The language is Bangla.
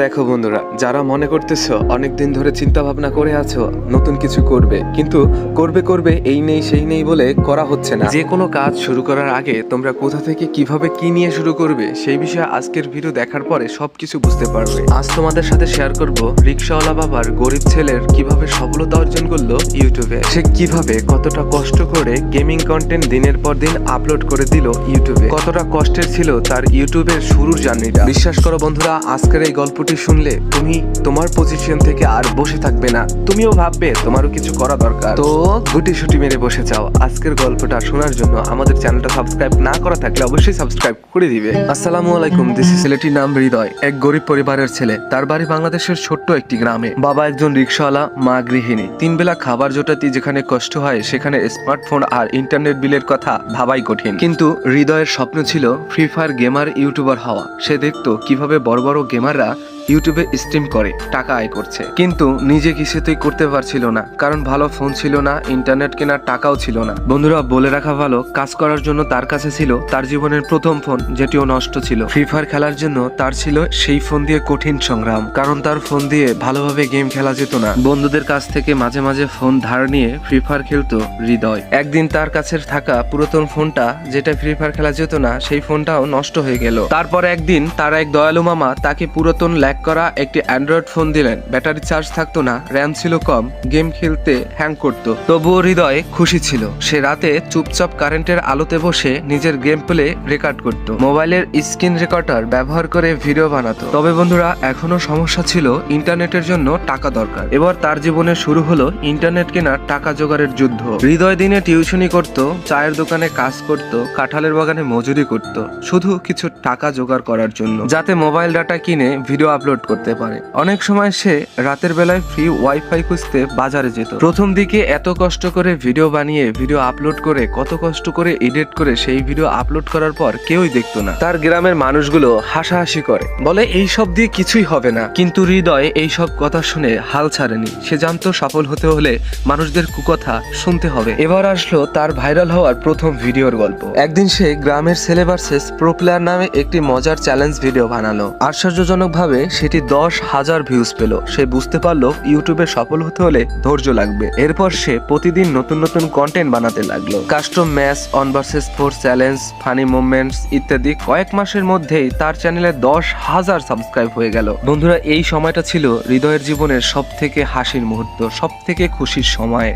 দেখো বন্ধুরা, যারা মনে করতেছো অনেকদিন ধরে চিন্তা ভাবনা করে আছো নতুন কিছু করবে, কিন্তু করবে এই নেই সেই নেই বলে করা হচ্ছে না। যে কোনো কাজ শুরু করার আগে তোমরা কোথা থেকে কিভাবে কি নিয়ে শুরু করবে সেই বিষয়ে আজকের ভিডিও দেখার পরে সবকিছু বুঝতে পারবে। আজ তোমাদের সাথে শেয়ার করব রিকশাওয়ালা বাবার গরিব ছেলের কিভাবে সফলতা অর্জন করলো ইউটিউবে। সে কিভাবে কতটা কষ্ট করে গেমিং কন্টেন্ট দিনের পর দিন আপলোড করে দিল ইউটিউবে, কতটা কষ্টের ছিল তার ইউটিউবের শুরুর জার্নিটা। বিশ্বাস করো বন্ধুরা, আজকের এই গল্পটি শুনলে তুমি তোমার পজিশন থেকে আর বসে থাকবে না, তুমিও ভাববে তোমারও কিছু করা দরকার। তো গুটি সুটি মেরে বসে যাও আজকের গল্পটা শোনার জন্য। আমাদের চ্যানেলটা সাবস্ক্রাইব না করা থাকলে অবশ্যই সাবস্ক্রাইব করে দিবে। আসসালামু আলাইকুম, দিস ইজ ছেলেটির নাম হৃদয়, এক গরিব পরিবারের ছেলে। তার বাড়ি বাংলাদেশের ছোট্ট একটি গ্রামে। বাবা একজন রিকশাওয়ালা, মা গৃহিণী। 3 বেলা খাবার জোটাতে যেখানে কষ্ট হয়, সেখানে স্মার্টফোন আর ইন্টারনেট বিলের কথা ভাবাই কঠিন। কিন্তু হৃদয়ের স্বপ্ন ছিল ফ্রি ফায়ার গেমার ইউটিউবার হওয়া। সে দেখতো কিভাবে বড় বড় গেমাররা ইউটিউবে স্ট্রিম করে টাকা আয় করছে, কিন্তু নিজে কিছুতেই করতে পারছিল না, কারণ ভালো ফোন ছিল না, ইন্টারনেট কেনার টাকাও ছিল না। বন্ধুরা, বলে রাখা ভালো, কাজ করার জন্য তার কাছে ছিল তার জীবনের প্রথম ফোন, যেটিও নষ্ট ছিল। ফ্রি ফায়ার খেলার জন্য তার ছিল সেই ফোন দিয়ে কঠিন সংগ্রাম, কারণ তার ফোন দিয়ে ভালোভাবে গেম খেলা যেত না। বন্ধুদের কাছ থেকে মাঝে মাঝে ফোন ধার নিয়ে ফ্রি ফায়ার খেলতো হৃদয়। একদিন তার কাছে থাকা পুরাতন ফোনটা, যেটা ফ্রি ফায়ার খেলা যেত না, সেই ফোনটাও নষ্ট হয়ে গেল। তারপর একদিন তার এক দয়ালু মামা তাকে পুরাতন করা একটি অ্যান্ড্রয়েড ফোন দিলেন। ব্যাটারি চার্জ থাকতো না, র্যাম ছিল কম, গেম খেলতে হ্যাং করতো। তবুও হৃদয় খুশি ছিল। সে রাতে চুপচাপ কারেন্টের আলোতে বসে নিজের গেম প্লে রেকর্ড করত, মোবাইলের স্ক্রিন রেকর্ডার ব্যবহার করে ভিডিও বানাতো। তবে বন্ধুরা, এখনো সমস্যা ছিল, ইন্টারনেটের জন্য টাকা দরকার। এবার তার জীবনে শুরু হলো ইন্টারনেট কেনার টাকা জোগাড়ের যুদ্ধ। হৃদয় দিনে টিউশনি করত, চায়ের দোকানে কাজ করত, কাঁঠালের বাগানে মজুরি করত, শুধু কিছু টাকা জোগাড় করার জন্য, যাতে মোবাইল ডাটা কিনে ভিডিও আপলোড করতে পারে। অনেক সময় সে রাতের বেলায় ফ্রি ওয়াইফাই খুঁজতে বাজারে যেত। প্রথম দিকে এত কষ্ট করে ভিডিও বানিয়ে ভিডিও আপলোড করে, কত কষ্ট করে এডিট করে সেই ভিডিও আপলোড করার পর কেউই দেখতো না। তার গ্রামের মানুষগুলো হাসাহাসি করে, বলে এই সব দিয়ে কিছুই হবে না। কিন্তু হৃদয় এই সব কথা শুনে হাল ছাড়েনি। সে জানতো সফল হতে হলে মানুষদের কুকথা শুনতে হবে। এবার আসলো তার ভাইরাল হওয়ার প্রথম ভিডিওর গল্প। একদিন সে গ্রামের ছেলে ভার্সেস প্রো প্লেয়ার নামে একটি মজার চ্যালেঞ্জ ভিডিও বানালো। আশ্চর্যজনক ভাবে সেটি 10,000 ভিউজ পেল। সে বুঝতে পারলো ইউটিউবে সফল হতে হলে ধৈর্য লাগবে। এরপর সে প্রতিদিন নতুন নতুন কন্টেন্ট বানাতে লাগলো। Custom match, 1 vs 4 challenge, funny moments ইত্যাদি। কয়েক মাসের মধ্যেই তার চ্যানেলে 10,000 সাবস্ক্রাইব হয়ে গেল। বন্ধুরা, এই সময়টা ছিল হৃদয়ের জীবনের সব থেকে হাসির মুহূর্ত, সব থেকে খুশির সময়।